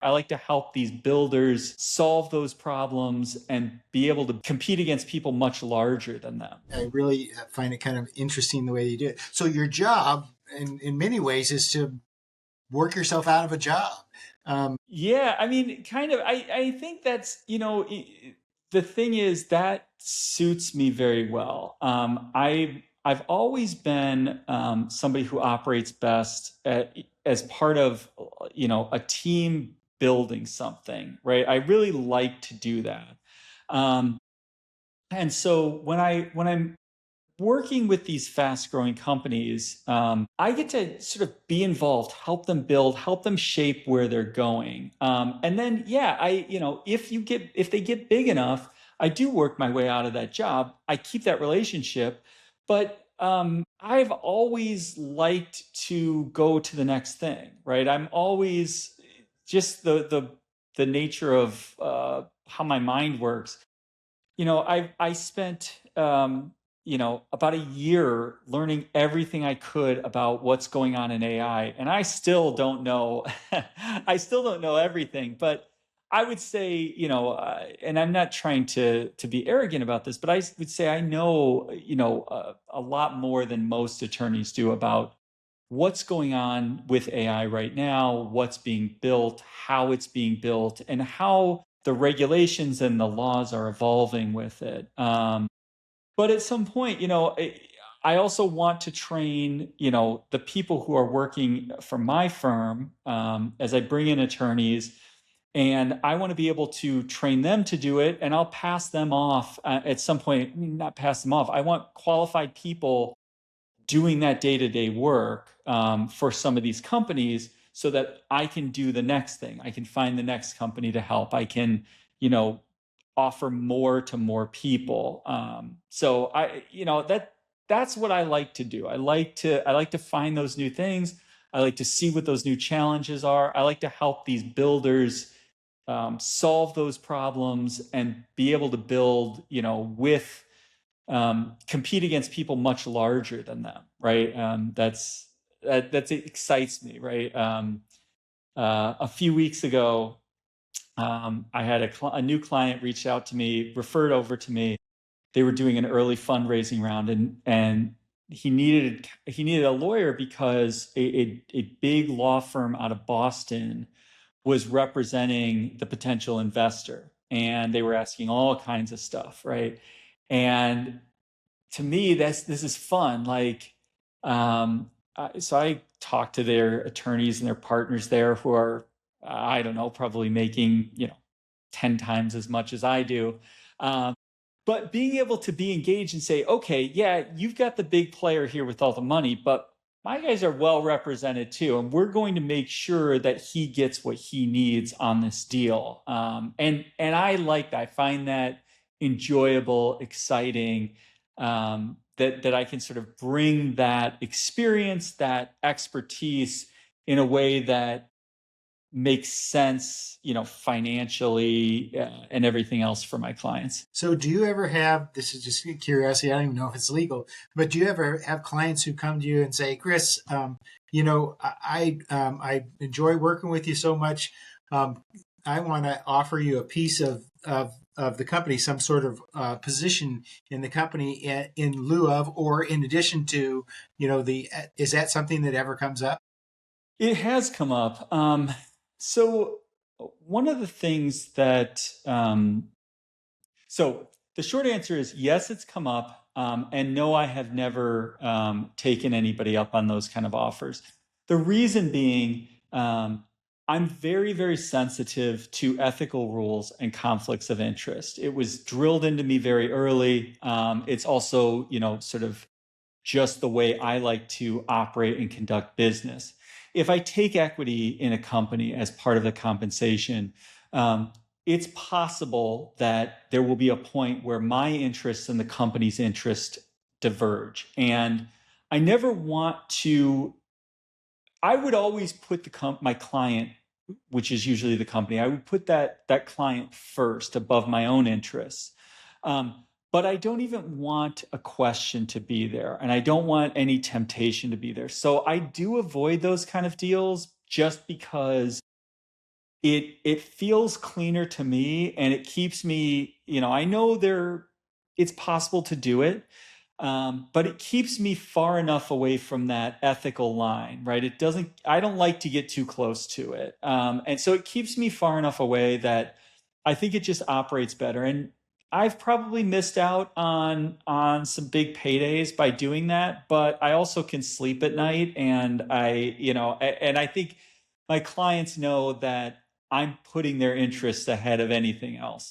I like to help these builders solve those problems and be able to compete against people much larger than them. I really find it kind of interesting the way you do it. So your job, in many ways, is to work yourself out of a job. Yeah, I mean, kind of. I think that's, the thing is that suits me very well. I've always been somebody who operates best as part of, a team building something, right? I really like to do that. Um, and so when I'm working with these fast growing companies, I get to sort of be involved, help them build, help them shape where they're going. And then, yeah, if they get big enough, I do work my way out of that job. I keep that relationship, but I've always liked to go to the next thing, right? I'm always just the nature of how my mind works. I spent about a year learning everything I could about what's going on in AI, and I still don't know. I still don't know everything, but I would say, and I'm not trying to be arrogant about this, but I would say I know, a lot more than most attorneys do about what's going on with AI right now, what's being built, how it's being built, and how the regulations and the laws are evolving with it. But at some point, I also want to train, the people who are working for my firm, as I bring in attorneys, and I want to be able to train them to do it, and I'll pass them off at some point. I mean, not pass them off. I want qualified people doing that day-to-day work for some of these companies so that I can do the next thing. I can find the next company to help. I can, offer more to more people. So that's what I like to do. I like to find those new things. I like to see what those new challenges are. I like to help these builders solve those problems and be able to build, with compete against people much larger than them, right? That excites me, right? A few weeks ago, I had a new client reach out to me, referred over to me. They were doing an early fundraising round, and he needed a lawyer because a big law firm out of Boston was representing the potential investor, and they were asking all kinds of stuff, right? And to me, this is fun. Like, so I talked to their attorneys and their partners there who are, I don't know, probably making 10 times as much as I do. Um, but being able to be engaged and say, okay, yeah, you've got the big player here with all the money, but my guys are well represented too, and we're going to make sure that he gets what he needs on this deal. And I like that. I find that enjoyable, exciting. That I can sort of bring that experience, that expertise in a way that makes sense, financially, and everything else for my clients. So do you ever have, this is just curiosity, I don't even know if it's legal, but do you ever have clients who come to you and say, Chris, I enjoy working with you so much. I want to offer you a piece of the company, some sort of position in the company in lieu of, or in addition to, is that something that ever comes up? It has come up. So one of the things that so the short answer is yes, it's come up, and no, I have never taken anybody up on those kind of offers. The reason being, I'm very, very sensitive to ethical rules and conflicts of interest. It was drilled into me very early. It's also, sort of just the way I like to operate and conduct business. If I take equity in a company as part of the compensation, it's possible that there will be a point where my interests and the company's interest diverge. And I never want to, I would always put my client, which is usually the company, I would put that client first above my own interests. But I don't even want a question to be there, and I don't want any temptation to be there. So I do avoid those kind of deals just because it feels cleaner to me, and it keeps me, I know it's possible to do it, but it keeps me far enough away from that ethical line, right? I don't like to get too close to it. And so it keeps me far enough away that I think it just operates better. And I've probably missed out on some big paydays by doing that, but I also can sleep at night, and and I think my clients know that I'm putting their interests ahead of anything else.